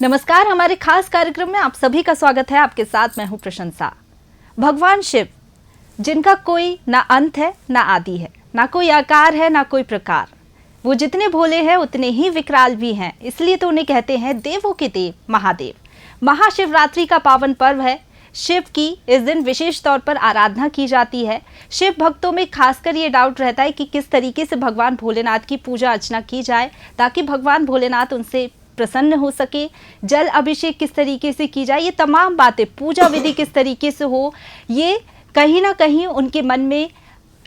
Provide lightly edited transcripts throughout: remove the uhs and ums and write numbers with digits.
नमस्कार, हमारे खास कार्यक्रम में आप सभी का स्वागत है। आपके साथ मैं हूं प्रशंसा। भगवान शिव, जिनका कोई ना अंत है ना आदि है, ना कोई आकार है ना कोई प्रकार, वो जितने भोले हैं उतने ही विकराल भी हैं। इसलिए तो उन्हें कहते हैं देवों के देव महादेव। महाशिवरात्रि का पावन पर्व है। शिव की इस दिन विशेष तौर पर आराधना की जाती है। शिव भक्तों में खासकर ये डाउट रहता है कि किस तरीके से भगवान भोलेनाथ की पूजा अर्चना की जाए ताकि भगवान भोलेनाथ उनसे प्रसन्न हो सके। जल अभिषेक किस तरीके से की जाए, ये तमाम बातें, पूजा विधि किस तरीके से हो, ये कहीं ना कहीं उनके मन में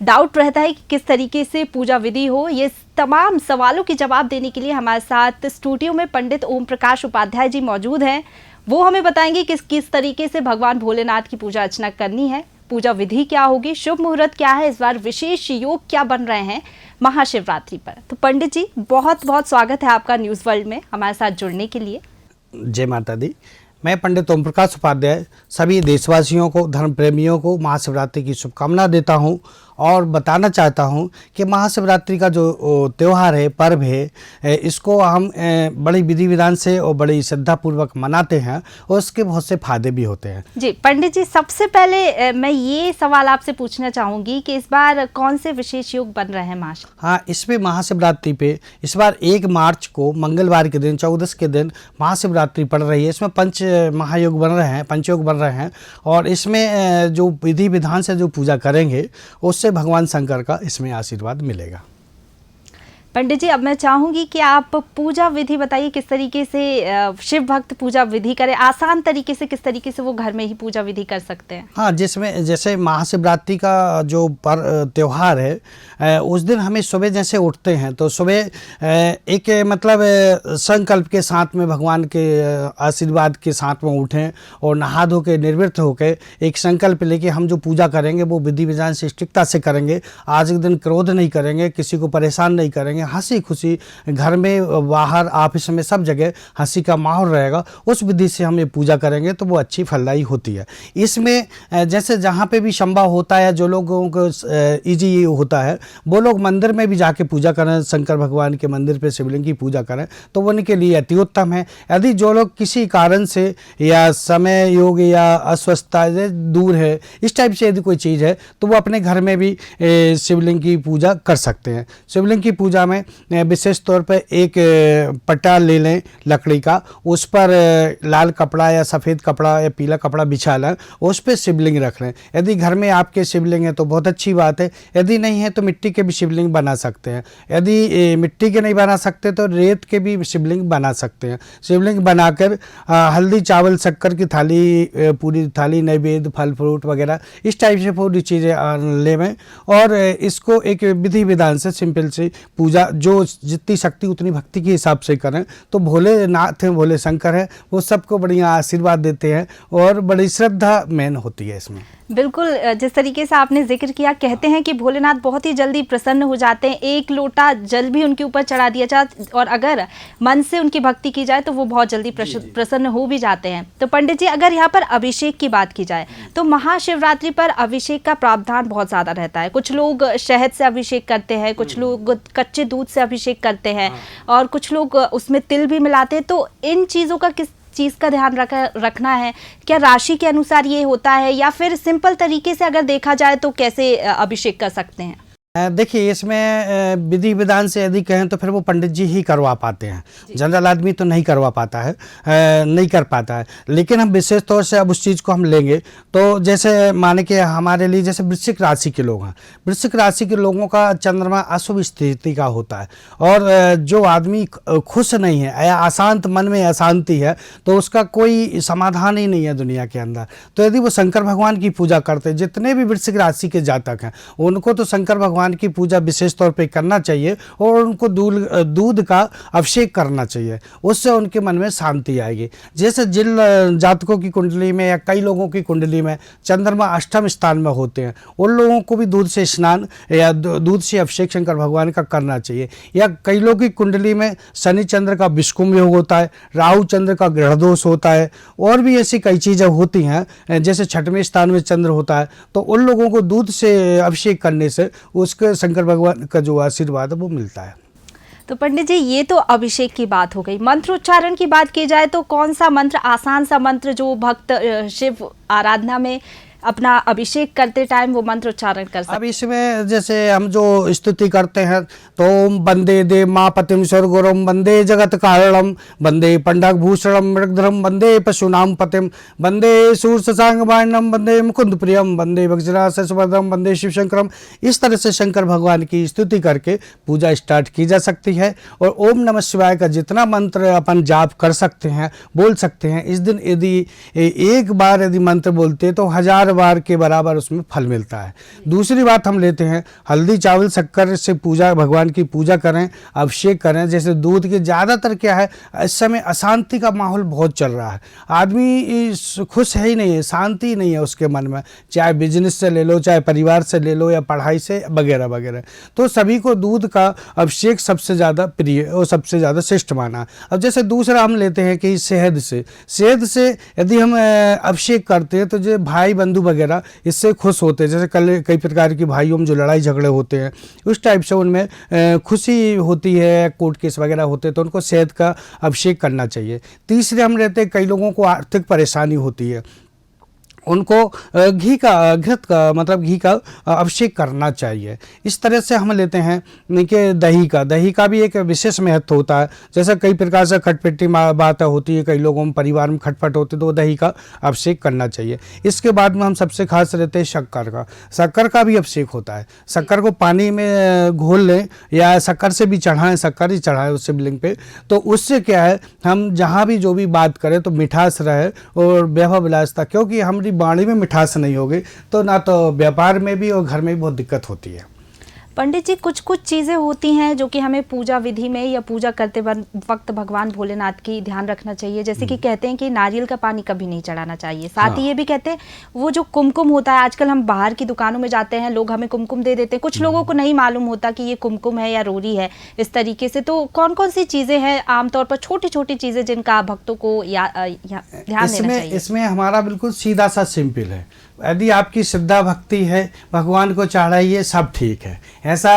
डाउट रहता है कि किस तरीके से पूजा विधि हो। ये तमाम सवालों के जवाब देने के लिए हमारे साथ स्टूडियो में पंडित ओम प्रकाश उपाध्याय जी मौजूद हैं। वो हमें बताएंगे कि किस तरीके से भगवान भोलेनाथ की पूजा अर्चना करनी है, पूजा विधि क्या होगी, शुभ मुहूर्त क्या है, इस बार विशेष योग क्या बन रहे हैं महाशिवरात्रि पर। तो पंडित जी, बहुत बहुत स्वागत है आपका न्यूज़ वर्ल्ड में हमारे साथ जुड़ने के लिए। जय माता दी। मैं पंडित ओम प्रकाश उपाध्याय सभी देशवासियों को, धर्म प्रेमियों को महाशिवरात्रि की शुभकामना देता हूं और बताना चाहता हूं कि महाशिवरात्रि का जो त्यौहार है, पर्व है, इसको हम बड़ी विधि विधान से और बड़ी श्रद्धापूर्वक मनाते हैं और उसके बहुत से फायदे भी होते हैं। जी पंडित जी, सबसे पहले मैं ये सवाल आपसे पूछना चाहूँगी कि इस बार कौन से विशेष योग बन रहे हैं हाँ, इसमें महाशिवरात्रि पे इस बार 1 मार्च को मंगलवार के दिन, 14 के दिन महाशिवरात्रि पड़ रही है। इसमें पंच महायोग बन रहे हैं, पंचयोग बन रहे हैं और इसमें जो विधि विधान से जो पूजा करेंगे उससे भगवान शंकर का इसमें आशीर्वाद मिलेगा। पंडित जी, अब मैं चाहूंगी कि आप पूजा विधि बताइए, किस तरीके से शिव भक्त पूजा विधि करें, आसान तरीके से, किस तरीके से वो घर में ही पूजा विधि कर सकते हैं। हाँ, जिसमें जैसे महाशिवरात्रि का जो त्यौहार है, उस दिन हमें सुबह जैसे उठते हैं तो सुबह एक मतलब संकल्प के साथ में, भगवान के आशीर्वाद के साथ में उठें और नहा धो के निर्वृत्त होकर एक संकल्प लेके हम जो पूजा करेंगे वो विधि विधान से स्ट्रिक्टता से करेंगे। आज के दिन क्रोध नहीं करेंगे, किसी को परेशान नहीं करेंगे, हंसी खुशी घर में, बाहर, ऑफिस में, सब जगह हंसी का माहौल रहेगा। उस विधि से हम ये पूजा करेंगे तो वो अच्छी फलदायी होती है। इसमें जैसे जहाँ पे भी संभव होता है, जो लोगों को इजी होता है, वो लोग मंदिर में भी जाके पूजा करें, शंकर भगवान के मंदिर पे शिवलिंग की पूजा करें तो वो उनके लिए अति उत्तम है। यदि जो लोग किसी कारण से या समय योग या अस्वस्थता से दूर है, इस टाइप से यदि कोई चीज़ है तो वो अपने घर में भी शिवलिंग की पूजा कर सकते हैं। शिवलिंग की पूजा में विशेष तौर पर एक पट्टा ले लें लकड़ी का, उस पर लाल कपड़ा या सफ़ेद कपड़ा या पीला कपड़ा बिछा लें, उस पर शिवलिंग रख लें। यदि घर में आपके शिवलिंग है तो बहुत अच्छी बात है, यदि नहीं है तो मिट्टी के भी शिवलिंग बना सकते हैं। यदि मिट्टी के नहीं बना सकते तो रेत के भी शिवलिंग बना सकते हैं। शिवलिंग बनाकर हल्दी चावल शक्कर की थाली, पूरी थाली, नैवेद्य, फल फ्रूट वगैरह इस टाइप से पूरी चीज़ें लेवें और इसको एक विधि विधान से सिंपल सी पूजा, जो जितनी शक्ति उतनी भक्ति के हिसाब से करें तो भोलेनाथ हैं, भोले शंकर है, वो सबको बढ़िया आशीर्वाद देते हैं और बड़ी श्रद्धा मेन होती है इसमें। बिल्कुल, जिस तरीके से आपने जिक्र किया, कहते हैं कि भोलेनाथ बहुत ही जल्दी प्रसन्न हो जाते हैं। एक लोटा जल भी उनके ऊपर चढ़ा दिया जाए और अगर मन से उनकी भक्ति की जाए तो वो बहुत जल्दी प्रसन्न हो भी जाते हैं। तो पंडित जी, अगर यहाँ पर अभिषेक की बात की जाए तो महाशिवरात्रि पर अभिषेक का प्रावधान बहुत ज़्यादा रहता है। कुछ लोग शहद से अभिषेक करते हैं, कुछ लोग कच्चे दूध से अभिषेक करते हैं और कुछ लोग उसमें तिल भी मिलाते हैं। तो इन चीज़ों का किस चीज़ का ध्यान रखना है? क्या राशि के अनुसार ये होता है या फिर सिंपल तरीके से अगर देखा जाए तो कैसे अभिषेक कर सकते हैं? देखिए, इसमें विधि विधान से यदि कहें तो फिर वो पंडित जी ही करवा पाते हैं, जनरल आदमी तो नहीं करवा पाता है, नहीं कर पाता है। लेकिन हम विशेष तौर से अब उस चीज़ को हम लेंगे तो जैसे माने कि हमारे लिए जैसे वृश्चिक राशि के लोग हैं, वृश्चिक राशि के लोगों का चंद्रमा अशुभ स्थिति का होता है और जो आदमी खुश नहीं है या अशांत, मन में अशांति है, तो उसका कोई समाधान ही नहीं है दुनिया के अंदर। तो यदि वो शंकर भगवान की पूजा करते हैं, जितने भी वृश्चिक राशि के जातक हैं उनको तो शंकर भगवान की पूजा विशेष तौर पे करना चाहिए और उनको दूध का अभिषेक करना चाहिए, उससे उनके मन में शांति आएगी। जैसे जिन जातकों की कुंडली में या कई लोगों की कुंडली में चंद्रमा अष्टम स्थान में होते हैं, उन लोगों को भी दूध से स्नान या दूध से अभिषेक शंकर भगवान का करना चाहिए। या कई लोगों की कुंडली में शनि चंद्र का विषुकुंभ योग होता है, राहु चंद्र का ग्रह दोष होता है और भी ऐसी कई चीज़ें होती हैं, जैसे छठवें स्थान में चंद्र होता है, तो उन लोगों को दूध से अभिषेक करने से उसके शंकर भगवान का जो आशीर्वाद है वो मिलता है। तो पंडित जी, ये तो अभिषेक की बात हो गई। मंत्रोच्चारण की बात की जाए तो कौन सा मंत्र, आसान सा मंत्र जो भक्त शिव आराधना में अपना अभिषेक करते टाइम वो मंत्रोच्चारण कर सकते? अब इसमें जैसे हम जो स्तुति करते हैं तो ओम वंदे देव माँ पतिम स्वर्गोरम वंदे जगत कारणम वंदे पंडक भूषणम मृगधरम वंदे पशुनाम पतिम वंदे सूर शशांक वायनम वंदे मुकुंद प्रियम वंदे वज्रास सुभद्रम वंदे शिव शंकरम। इस तरह से शंकर भगवान की स्तुति करके पूजा स्टार्ट की जा सकती है। और ओम नमः शिवाय का जितना मंत्र अपन जाप कर सकते हैं, बोल सकते हैं, इस दिन यदि एक बार यदि मंत्र बोलते हैं तो 1000 बार के बराबर उसमें फल मिलता है। दूसरी बात हम लेते हैं, हल्दी चावल शक्कर से पूजा, भगवान की पूजा करें, अभिषेक करें। जैसे दूध के ज़्यादातर क्या है, इस समय अशांति का माहौल बहुत चल रहा है, आदमी खुश है ही नहीं है, शांति नहीं है उसके मन में, चाहे बिजनेस से ले लो, चाहे परिवार से ले लो, या पढ़ाई से वगैरह वगैरह। तो सभी को दूध का अभिषेक सबसे ज़्यादा प्रिय और सबसे ज़्यादा श्रेष्ठ माना। अब जैसे दूसरा हम लेते हैं कि शहद से यदि हम अभिषेक करते हैं तो जो भाई बंधु वगैरह इससे खुश होते हैं। जैसे कई प्रकार की भाइयों में जो लड़ाई झगड़े होते हैं, उस टाइप से उनमें खुशी होती है, कोर्ट केस वगैरह होते हैं, तो उनको शहद का अभिषेक करना चाहिए। तीसरे हम रहते हैं, कई लोगों को आर्थिक परेशानी होती है, उनको घी का अभिषेक करना चाहिए। इस तरह से हम लेते हैं कि दही का भी एक विशेष महत्व होता है। जैसे कई प्रकार से खटपटी बातें होती है, कई लोगों में परिवार में खटपट होती है, तो दही का अभिषेक करना चाहिए। इसके बाद में हम सबसे खास रहते हैं शक्कर का भी अभिषेक होता है। शक्कर को पानी में घोल लें या शक्कर से भी चढ़ाएं, शक्कर ही चढ़ाएं उस शिवलिंग पे, तो उससे क्या है, हम जहाँ भी जो भी बात करें तो मिठास रहे और वैभव विलासता, क्योंकि हमारी वाणी में मिठास नहीं होगी तो ना तो व्यापार में भी और घर में भी बहुत दिक्कत होती है। पंडित जी, कुछ चीज़ें होती हैं जो कि हमें पूजा विधि में या पूजा करते वक्त भगवान भोलेनाथ की ध्यान रखना चाहिए। जैसे कि कहते हैं कि नारियल का पानी कभी नहीं चढ़ाना चाहिए। साथ ही ये भी कहते हैं वो जो कुमकुम होता है, आजकल हम बाहर की दुकानों में जाते हैं, लोग हमें कुमकुम दे देते हैं, कुछ लोगों को नहीं मालूम होता कि ये कुमकुम है या रोरी है, इस तरीके से। तो कौन कौन सी चीज़ें हैं आमतौर पर, छोटी छोटी चीज़ें जिनका भक्तों को ध्यान देना चाहिए? इसमें हमारा बिल्कुल सीधा सा सिंपल है, यदि आपकी श्रद्धा भक्ति है, भगवान को चढ़ाइए, सब ठीक है। ऐसा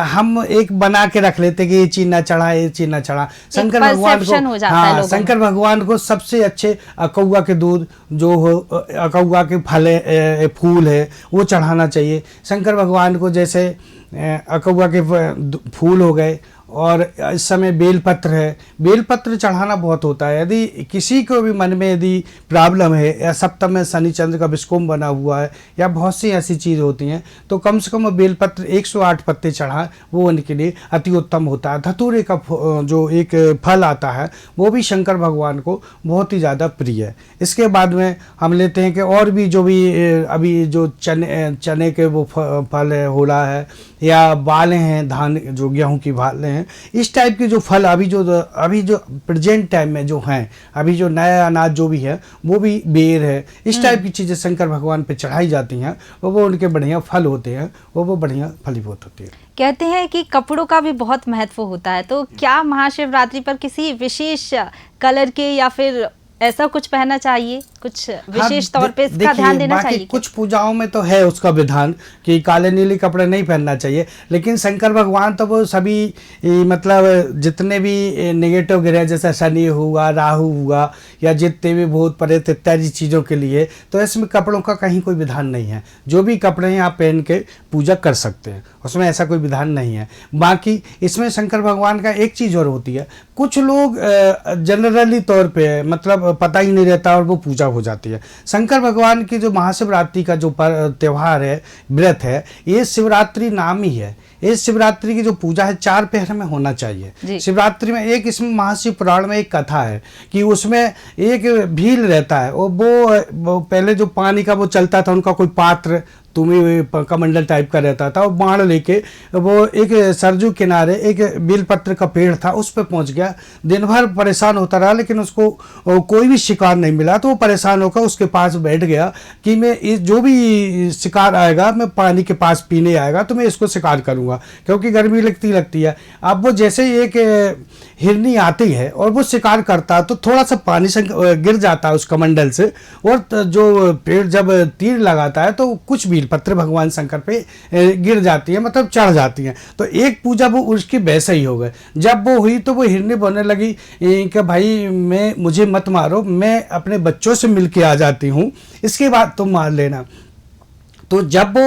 हम एक बना के रख लेते कि ये चीज ना चढ़ा, ये चीज ना चढ़ा। शंकर भगवान को सबसे अच्छे अकौआ के दूध जो हो, अकौआ के फूल है वो चढ़ाना चाहिए शंकर भगवान को। जैसे अकौआ के फूल हो गए, और इस समय बेलपत्र है, बेलपत्र चढ़ाना बहुत होता है। यदि किसी को भी मन में यदि प्रॉब्लम है, या सप्तम में शनि चंद्र का विस्कोम बना हुआ है, या बहुत सी ऐसी चीज़ होती हैं, तो कम से कम बेलपत्र 108 पत्ते चढ़ाएं, वो उनके लिए अति उत्तम होता है। धतूरे का जो एक फल आता है वो भी शंकर भगवान को बहुत ही ज़्यादा प्रिय है। इसके बाद में हम लेते हैं कि और भी जो भी अभी जो चने के वो फल है, होला है, या बालें हैं, धान जो गेहूँ की बालें हैं, इस टाइप के जो फल अभी जो प्रेजेंट टाइम में जो हैं, अभी जो नया अनाज जो भी है वो भी बेर है, इस टाइप की चीज़ें शंकर भगवान पे चढ़ाई जाती हैं, वो उनके बढ़िया फल होते हैं, वो बढ़िया फलीभूत होती है। कहते हैं कि कपड़ों का भी बहुत महत्व होता है, तो क्या महाशिवरात्रि पर किसी विशेष कलर के या फिर ऐसा कुछ पहनना चाहिए, कुछ विशेष तौर पे इसका ध्यान देना चाहिए? कुछ पूजाओं में तो है उसका विधान कि काले नीले कपड़े नहीं पहनना चाहिए, लेकिन शंकर भगवान तो वो सभी मतलब जितने भी नेगेटिव ग्रह जैसे शनि हुआ, राहु हुआ, या जितने भी भूत प्रेत इत्यादि चीज़ों के लिए, तो इसमें कपड़ों का कहीं कोई विधान नहीं है। जो भी कपड़े हैं आप पहन के पूजा कर सकते हैं, उसमें ऐसा कोई विधान नहीं है। बाकी इसमें शंकर भगवान का एक चीज़ और होती है, कुछ लोग जनरली तौर पे मतलब पता ही नहीं रहता और वो पूजा हो जाती है। शंकर भगवान की जो महाशिवरात्रि का जो त्यौहार है, व्रत है, ये शिवरात्रि नाम ही है। इस शिवरात्रि की जो पूजा है 4 पहर में होना चाहिए। शिवरात्रि में एक इसमें महाशिव पुराण में एक कथा है कि उसमें एक भील रहता है, वो पहले जो पानी का वो चलता था, उनका कोई पात्र तुम्हें कमंडल टाइप का रहता था, वो बाण लेके वो एक सरजू किनारे एक बेलपत्र का पेड़ था, उस पर पहुंच गया। दिन भर परेशान होता रहा, लेकिन उसको कोई भी शिकार नहीं मिला, तो वो परेशान होकर उसके पास बैठ गया कि मैं जो भी शिकार आएगा, मैं पानी के पास पीने आएगा तो मैं इसको शिकार करूंगा, क्योंकि गर्मी लगती है। अब वो जैसे ही एक हिरनी आती है और वो शिकार करता है तो थोड़ा सा पानी से गिर जाता है उस कमंडल से, और जो पेड़ जब तीर लगाता है तो कुछ बेलपत्र भगवान शंकर पे गिर जाती है, मतलब चढ़ जाती हैं। तो एक पूजा वो उसकी वैसे ही हो गए। जब वो हुई तो वो हिरनी बोलने लगी कि भाई मुझे मत मारो, मैं अपने बच्चों से मिल के आ जाती हूँ, इसके बाद तुम मार लेना। तो जब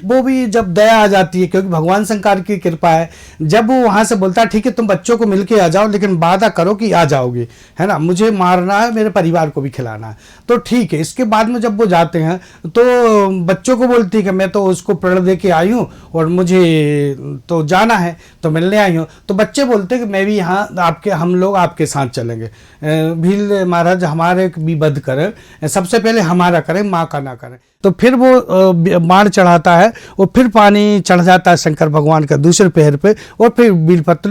वो भी जब दया आ जाती है, क्योंकि भगवान शंकर की कृपा है, जब वो वहाँ से बोलता है ठीक है तुम बच्चों को मिलके आ जाओ, लेकिन वादा करो कि आ जाओगे, है ना, मुझे मारना है, मेरे परिवार को भी खिलाना है, तो ठीक है। इसके बाद में जब वो जाते हैं तो बच्चों को बोलती है कि मैं तो उसको प्रण दे के आई हूँ और मुझे तो जाना है, तो मिलने आई हूँ। तो बच्चे बोलते हैं कि मैं भी यहाँ हम लोग आपके साथ चलेंगे, भील महाराज हमारे भी वध करें, सबसे पहले हमारा करें, माँ का ना करें। तो फिर वो बाण चढ़ाता है और फिर पानी चढ़ जाता है शंकर भगवान का दूसरे पैर पे, और फिर बेलपत्र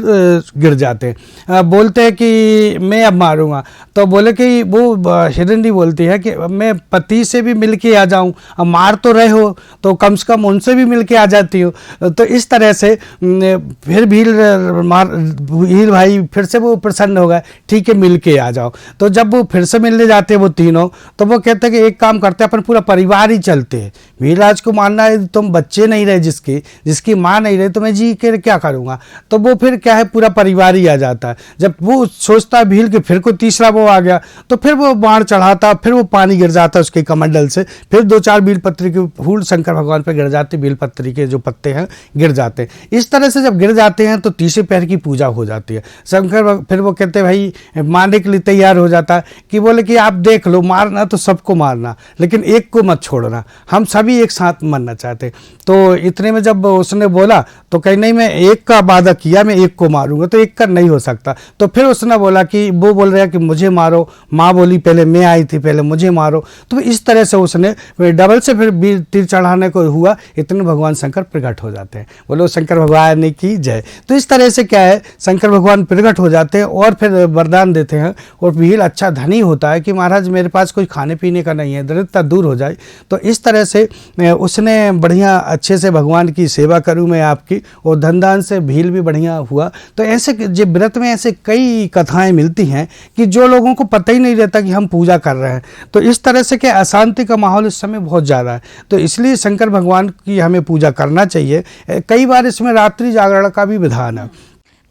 गिर जाते हैं। बोलते हैं कि मैं अब मारूंगा। तो बोले कि वो हिरणी बोलती है कि मैं पति से भी मिल के आ जाऊं, अब मार तो रहे हो तो कम से कम उनसे भी मिल के आ जाती हो। तो इस तरह से फिर भील भाई फिर से वो प्रसन्न हो गए, ठीक है मिल के आ जाओ। तो जब वो फिर से मिलने जाते हैं वो तीनों, तो वो कहते हैं कि एक काम करते हैं, अपन पूरा परिवार चलते हैं। भीलराज को मानना है तुम बच्चे नहीं रहे, जिसकी माँ नहीं रही तो मैं जी के क्या करूंगा। तो वो फिर क्या है पूरा परिवार ही आ जाता है। जब वो सोचता है भील के फिर कोई तीसरा वो आ गया, तो फिर वो बाण चढ़ाता, फिर वो पानी गिर जाता उसके कमंडल से, फिर 2-4 बेलपत्री के फूल शंकर भगवान पर गिर जाते, बेलपत्री के जो पत्ते हैं गिर जाते हैं। इस तरह से जब गिर जाते हैं तो तीसरे पैर की पूजा हो जाती है। शंकर फिर वो कहते हैं भाई मारने के लिए तैयार हो जाता है कि बोले कि आप देख लो, मारना तो सबको मारना, लेकिन एक को मत छोड़ना, हम सभी एक साथ मरना चाहते। तो इतने में जब उसने बोला तो कहीं नहीं, मैं एक का वादा किया, मैं एक को मारूंगा, तो एक का नहीं हो सकता। तो फिर उसने बोला कि वो बोल रहा है कि मुझे मारो, माँ बोली पहले मैं आई थी, पहले मुझे मारो। तो इस तरह से उसने डबल से फिर तीर चढ़ाने को हुआ। इतने भगवान शंकर प्रकट हो जाते हैं। बोलो शंकर भगवान ने की जय। तो इस तरह से क्या है, शंकर भगवान प्रकट हो जाते हैं और फिर वरदान देते हैं, और भील अच्छा धनी होता है कि महाराज मेरे पास कुछ खाने पीने का नहीं है, दरिद्रता दूर हो जाए। तो इस तरह से उसने बढ़िया अच्छे से भगवान की सेवा करूँ मैं आपकी, और धनदान से भील भी बढ़िया हुआ। तो ऐसे जो व्रत में ऐसे कई कथाएं मिलती हैं कि जो लोगों को पता ही नहीं रहता कि हम पूजा कर रहे हैं। तो इस तरह से क्या अशांति का माहौल इस समय बहुत ज़्यादा है, तो इसलिए शंकर भगवान की हमें पूजा करना चाहिए। कई बार इसमें रात्रि जागरण का भी विधान है।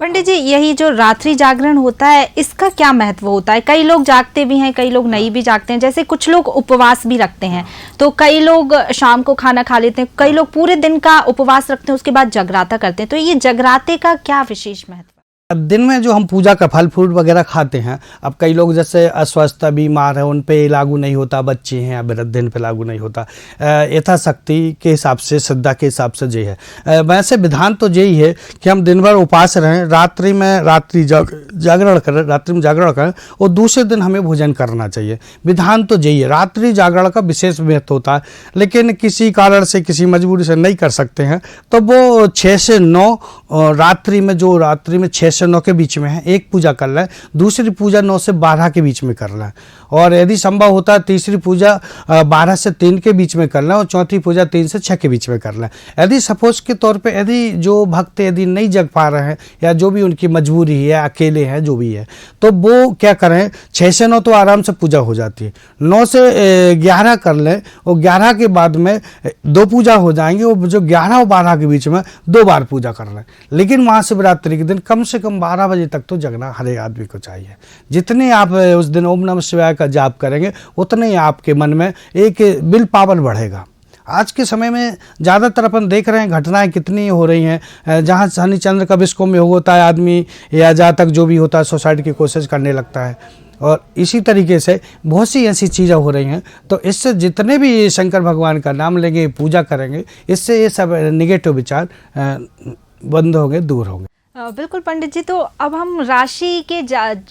पंडित जी, यही जो रात्रि जागरण होता है इसका क्या महत्व होता है? कई लोग जागते भी हैं, कई लोग नहीं भी जागते हैं। जैसे कुछ लोग उपवास भी रखते हैं, तो कई लोग शाम को खाना खा लेते हैं, कई लोग पूरे दिन का उपवास रखते हैं, उसके बाद जगराता करते हैं। तो ये जगराते का क्या विशेष महत्व? दिन में जो हम पूजा का फल फ्रूट वगैरह खाते हैं, अब कई लोग जैसे अस्वस्थ बीमार है उन पे लागू नहीं होता, बच्चे हैं या वृद्ध पे लागू नहीं होता। यथाशक्ति के हिसाब से, श्रद्धा के हिसाब से ये है। वैसे विधान तो यही है कि हम दिन भर उपास रहें, रात्रि में जागरण करें और दूसरे दिन हमें भोजन करना चाहिए। विधान तो यही है। रात्रि जागरण का विशेष महत्व होता है, लेकिन किसी कारण से, किसी मजबूरी से नहीं कर सकते हैं तो वो 6 से 9 रात्रि में, जो रात्रि में 6 से 9 के बीच में है, एक पूजा कर लें। दूसरी पूजा 9 से 12 के बीच में कर लें, और यदि संभव होता है तीसरी पूजा 12 से 3 के बीच में कर लें, और चौथी पूजा 3 से 6 के बीच में कर लें। यदि सपोज के तौर पे यदि जो भक्त यदि नहीं जग पा रहे हैं, या जो भी उनकी मजबूरी है, अकेले हैं, जो भी है, तो वो क्या करें, 6 से 9 तो आराम से पूजा हो जाती है। 9 से 11 कर लें, और 11 के बाद में 2 पूजा हो जाएंगे, और जो 11 और 12 के बीच में 2 बार पूजा कर लें। लेकिन महाशिवरात्रि के दिन कम से कम 12 बजे तक तो जगना हर एक आदमी को चाहिए। जितने आप उस दिन ओम नमः शिवाय का जाप करेंगे, उतने ही आपके मन में एक विल पावर बढ़ेगा। आज के समय में ज़्यादातर अपन देख रहे हैं घटनाएं कितनी हो रही हैं, जहाँ शनिचंद्र का विस्कोम में होता है आदमी, या जातक जो भी होता है सुसाइड की कोशिश करने लगता है, और इसी तरीके से बहुत सी ऐसी चीज़ें हो रही हैं। तो इससे जितने भी शंकर भगवान का नाम लेंगे, पूजा करेंगे, इससे ये सब नेगेटिव विचार बंद होंगे, दूर होंगे। बिल्कुल पंडित जी, तो अब हम राशि के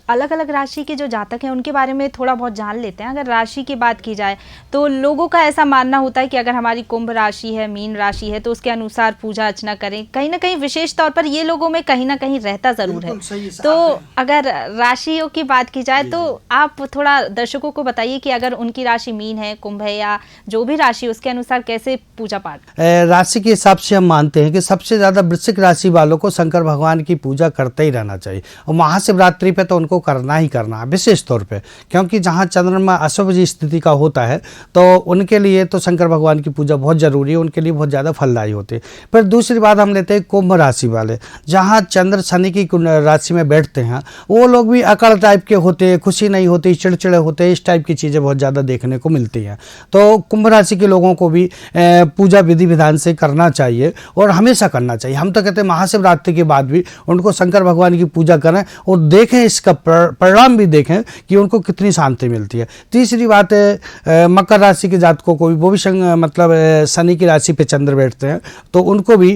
अलग अलग राशि के जो जातक हैं उनके बारे में थोड़ा बहुत जान लेते हैं। अगर राशि की बात की जाए तो लोगों का ऐसा मानना होता है कि अगर हमारी कुंभ राशि है, मीन राशि है, तो उसके अनुसार पूजा अर्चना करें। कहीं ना कहीं विशेष तौर पर ये लोगों में कहीं ना कहीं रहता ज़रूर है। तो अगर राशियों की बात की जाए तो आप थोड़ा दर्शकों को बताइए कि अगर उनकी राशि मीन है, कुंभ है, या जो भी राशि, उसके अनुसार कैसे पूजा पाठ। राशि के हिसाब से हम मानते हैं कि सबसे ज़्यादा वृश्चिक राशि वालों को शंकर भगवान भगवान की पूजा करते ही रहना चाहिए। और महाशिवरात्रि पे तो उनको करना ही करना है विशेष तौर पे, क्योंकि जहाँ चंद्रमा अशुभ स्थिति का होता है तो उनके लिए तो शंकर भगवान की पूजा बहुत ज़रूरी है, उनके लिए बहुत ज़्यादा फलदायी होती है। फिर दूसरी बात हम लेते हैं कुंभ राशि वाले, जहाँ चंद्र शनि की राशि में बैठते हैं, वो लोग भी अकड़ टाइप के होते हैं, खुशी नहीं होती, चिड़चिड़े होते हैं, इस टाइप की चीज़ें बहुत ज़्यादा देखने को मिलती हैं। तो कुंभ राशि के लोगों को भी पूजा विधि विधान से करना चाहिए और हमेशा करना चाहिए। हम तो कहते हैं महाशिवरात्रि के बाद भी उनको शंकर भगवान की पूजा करें और देखें, इसका परिणाम भी देखें कि उनको कितनी शांति मिलती है। तीसरी बात है मकर राशि के जातकों को भी, वो भी मतलब शनि की राशि पे चंद्र बैठते हैं, तो उनको भी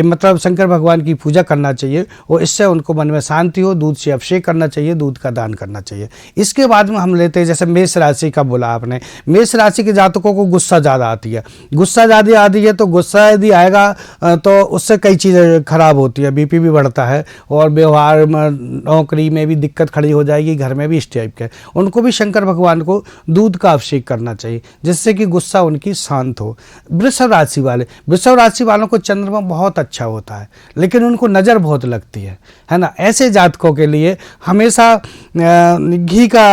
मतलब शंकर भगवान की पूजा करना चाहिए और इससे उनको मन में शांति हो। दूध से अभिषेक करना चाहिए, दूध का दान करना चाहिए। इसके बाद में हम लेते हैं जैसे मेष राशि का बोला आपने, मेष राशि के जातकों को गुस्सा ज़्यादा आती है, गुस्सा ज़्यादा आती है, तो गुस्सा यदि आएगा तो उससे कई चीज़ें खराब होती है, बीपी भी बढ़ता है और व्यवहार नौकरी में भी दिक्कत खड़ी हो जाएगी, घर में भी इस टाइप के। उनको भी शंकर भगवान को दूध का अभिषेक करना चाहिए जिससे कि गुस्सा उनकी शांत हो। वृषभ राशि वाले, वृषभ राशि वालों को चंद्रमा बहुत अच्छा होता है लेकिन उनको नज़र बहुत लगती है ना। ऐसे जातकों के लिए हमेशा घी का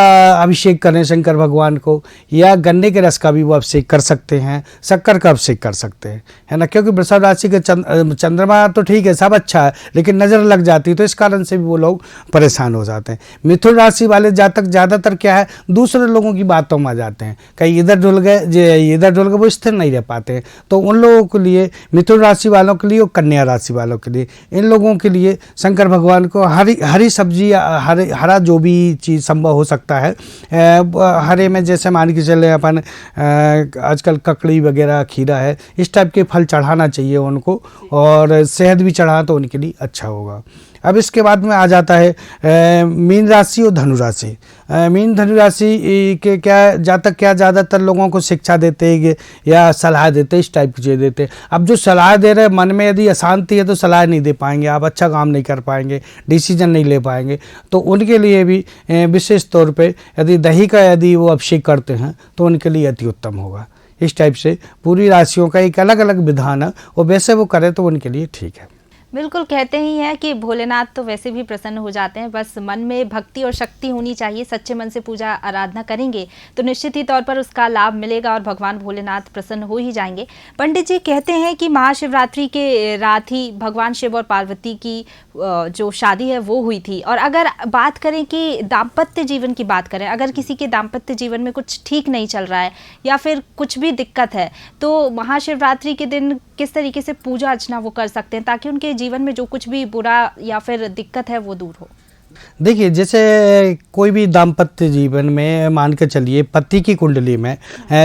अभिषेक करें शंकर भगवान को, या गन्ने के रस का भी वो अभिषेक कर सकते हैं, शक्कर का अभिषेक कर सकते हैं, है ना। क्योंकि वृषभ राशि के चंद्रमा तो ठीक है, सब अच्छा है, लेकिन नज़र लग जाती है तो इस कारण से भी वो लोग परेशान हो जाते हैं। मिथुन राशि वाले जातक ज़्यादातर क्या है, दूसरे लोगों की बातों में आ जाते हैं, कहीं इधर डुल गए इधर डुल गए, वो स्थिर नहीं रह पाते हैं। तो उन लोगों के लिए, मिथुन राशि वालों के लिए और कन्या राशि वालों के लिए, इन लोगों के लिए शंकर भगवान को हरी सब्जी या हरा जो भी चीज़ संभव हो सकता है, हरे में जैसे मान के चले अपन आजकल ककड़ी वगैरह, खीरा है, इस टाइप के फल चढ़ाना चाहिए उनको, और शहद भी चढ़ा तो उनके लिए अच्छा होगा। अब इसके बाद में आ जाता है मीन राशि और धनु राशि। मीन धनु राशि के जातक ज़्यादातर लोगों को शिक्षा देते हैं या सलाह देते हैं, इस टाइप की चीज़ें देते हैं। अब जो सलाह दे रहे हैं, मन में यदि अशांति है तो सलाह नहीं दे पाएंगे, आप अच्छा काम नहीं कर पाएंगे, डिसीजन नहीं ले पाएंगे। तो उनके लिए भी विशेष तौर पे यदि दही का यदि वो अभिषेक करते हैं तो उनके लिए अति उत्तम होगा। इस टाइप से पूरी राशियों का एक अलग अलग विधान है और वैसे वो करें तो उनके लिए ठीक है। बिल्कुल, कहते ही हैं कि भोलेनाथ तो वैसे भी प्रसन्न हो जाते हैं, बस मन में भक्ति और शक्ति होनी चाहिए। सच्चे मन से पूजा आराधना करेंगे तो निश्चित ही तौर पर उसका लाभ मिलेगा और भगवान भोलेनाथ प्रसन्न हो ही जाएंगे। पंडित जी कहते हैं कि महाशिवरात्रि के रात ही भगवान शिव और पार्वती की जो शादी है वो हुई थी। और अगर बात करें कि दाम्पत्य जीवन की बात करें, अगर किसी के दाम्पत्य जीवन में कुछ ठीक नहीं चल रहा है या फिर कुछ भी दिक्कत है, तो महाशिवरात्रि के दिन किस तरीके से पूजा अर्चना वो कर सकते हैं ताकि उनके जीवन में जो कुछ भी बुरा या फिर दिक्कत है वो दूर हो? देखिए, जैसे कोई भी दाम्पत्य जीवन में मान के चलिए पति की कुंडली में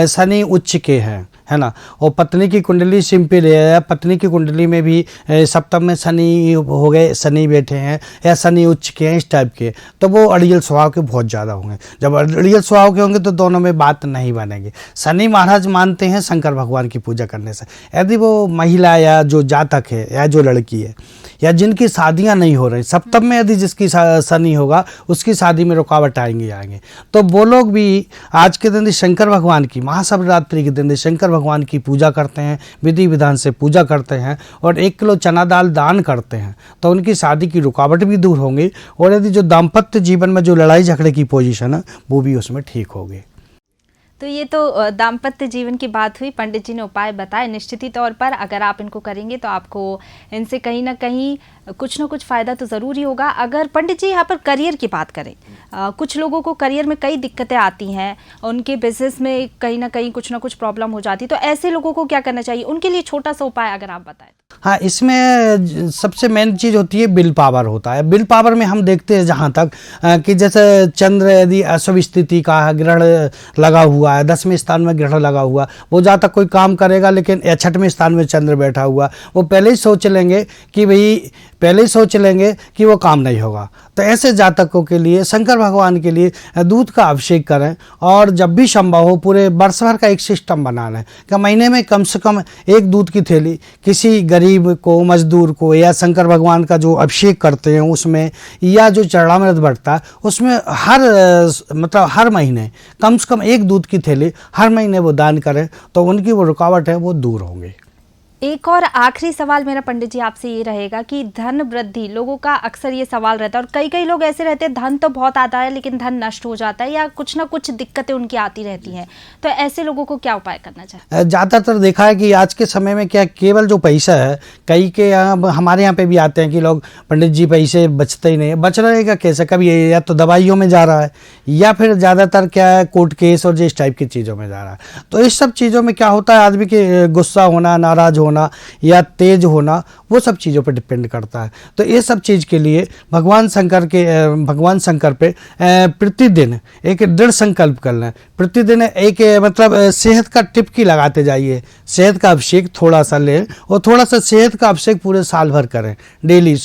शनि उच्च के हैं, है ना, और पत्नी की कुंडली सिंपल है, पत्नी की कुंडली में भी सप्तम में शनि हो गए, शनि बैठे हैं या शनि उच्च के हैं, इस टाइप के, तो वो अड़ियल स्वभाव के बहुत ज़्यादा होंगे। जब अड़ियल स्वभाव के होंगे तो दोनों में बात नहीं बनेगी। शनि महाराज मानते हैं शंकर भगवान की पूजा करने से। यदि वो महिला या जो जातक है या जो लड़की है या जिनकी शादियां नहीं हो रही, सप्तम में यदि जिसकी शनि होगा उसकी शादी में रुकावट आएंगे, तो वो लोग भी आज के दिन शंकर भगवान की, महाशिवरात्रि के दिन शंकर भगवान की पूजा करते हैं, विधि विधान से पूजा करते हैं और 1 किलो चना दाल दान करते हैं, तो उनकी शादी की रुकावट भी दूर होंगी और यदि जो दाम्पत्य जीवन में जो लड़ाई झगड़े की पोजीशन है वो भी उसमें ठीक होगी। तो ये तो दाम्पत्य जीवन की बात हुई, पंडित जी ने उपाय बताए। निश्चित ही तौर पर अगर आप इनको करेंगे तो आपको इनसे कहीं ना कहीं कुछ ना कुछ फ़ायदा तो ज़रूर ही होगा। अगर पंडित जी यहाँ पर करियर की बात करें, कुछ लोगों को करियर में कई दिक्कतें आती हैं, उनके बिजनेस में कहीं ना कहीं कुछ ना कुछ प्रॉब्लम हो जाती है, तो ऐसे लोगों को क्या करना चाहिए? उनके लिए छोटा सा उपाय अगर आप बताएं। हाँ, इसमें सबसे मेन चीज़ होती है विल पावर होता है। विल पावर में हम देखते हैं जहाँ तक कि जैसे चंद्र यदि अशुभ स्थिति का ग्रहण लगा हुआ है, 10वें स्थान में ग्रहण लगा हुआ, वो जहाँ तक कोई काम करेगा, लेकिन 6वें स्थान में चंद्र बैठा हुआ, वो पहले ही सोच लेंगे कि वो काम नहीं होगा। तो ऐसे जातकों के लिए शंकर भगवान के लिए दूध का अभिषेक करें और जब भी संभव हो पूरे वर्ष भर का एक सिस्टम बनाना है कि महीने में कम से कम एक दूध की थैली किसी गरीब को, मजदूर को, या शंकर भगवान का जो अभिषेक करते हैं उसमें, या जो चरणामृत बढ़ता है उसमें हर महीने कम से कम एक दूध की थैली हर महीने वो दान करें, तो उनकी वो रुकावट है वो दूर होंगी। एक और आखिरी सवाल मेरा पंडित जी आपसे ये रहेगा कि धन वृद्धि, लोगों का अक्सर ये सवाल रहता है और कई लोग ऐसे रहते हैं धन तो बहुत आता है लेकिन धन नष्ट हो जाता है या कुछ ना कुछ दिक्कतें उनकी आती रहती हैं, तो ऐसे लोगों को क्या उपाय करना चाहिए? ज़्यादातर देखा है कि आज के समय में क्या केवल जो पैसा है, कई के यहाँ हमारे यहाँ पे भी आते हैं कि लोग पंडित जी पैसे बचते ही नहीं है। बच रहेगा कैसे? कभी या तो दवाइयों में जा रहा है या फिर ज़्यादातर क्या है कोर्ट केस और जिस टाइप की चीज़ों में जा रहा है। तो इस सब चीज़ों में क्या होता है, आदमी के गुस्सा होना, नाराज़ होना या तेज होना, वो सब चीज़ों पे डिपेंड करता है। तो ये सब चीज़ के लिए भगवान शंकर पे प्रतिदिन एक दृढ़ संकल्प कर लें। प्रतिदिन एक मतलब सेहत का टिपकी लगाते जाइए, सेहत का अभिषेक थोड़ा सा लें और थोड़ा सा सेहत का अभिषेक पूरे साल भर करें। डेली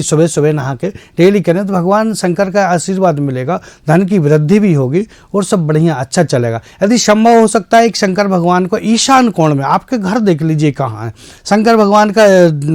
सुबह सुबह नहा के डेली करें तो भगवान शंकर का आशीर्वाद मिलेगा, धन की वृद्धि भी होगी और सब बढ़िया अच्छा चलेगा। यदि संभव हो सकता है एक शंकर भगवान को ईशान कोण में, आपके घर देख लीजिए कहाँ है, शंकर भगवान का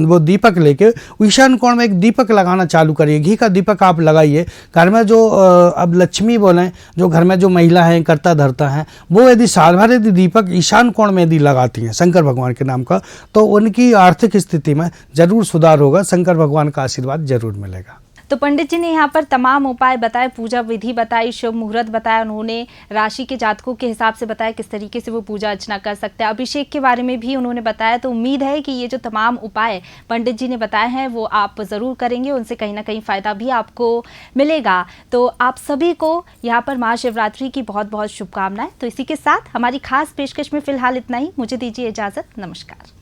वो दीपक लेके ईशान कोण में एक दीपक लगाना चालू करिए। घी का दीपक आप लगाइए। घर में जो अब लक्ष्मी बोलें, जो घर में जो महिला हैं करता धरता है, वो यदि साल भर यदि दीपक ईशान कोण में यदि लगाती हैं शंकर भगवान के नाम का, तो उनकी आर्थिक स्थिति में जरूर सुधार होगा, शंकर भगवान का आशीर्वाद जरूर मिलेगा। तो पंडित जी ने यहाँ पर तमाम उपाय बताए, पूजा विधि बताई, शुभ मुहूर्त बताया, उन्होंने राशि के जातकों के हिसाब से बताया किस तरीके से वो पूजा अर्चना कर सकते हैं, अभिषेक के बारे में भी उन्होंने बताया। तो उम्मीद है कि ये जो तमाम उपाय पंडित जी ने बताए हैं वो आप ज़रूर करेंगे, उनसे कहीं ना कहीं फ़ायदा भी आपको मिलेगा। तो आप सभी को यहाँ पर महाशिवरात्रि की बहुत बहुत शुभकामनाएं। तो इसी के साथ हमारी खास पेशकश में फ़िलहाल इतना ही। मुझे दीजिए इजाज़त। नमस्कार।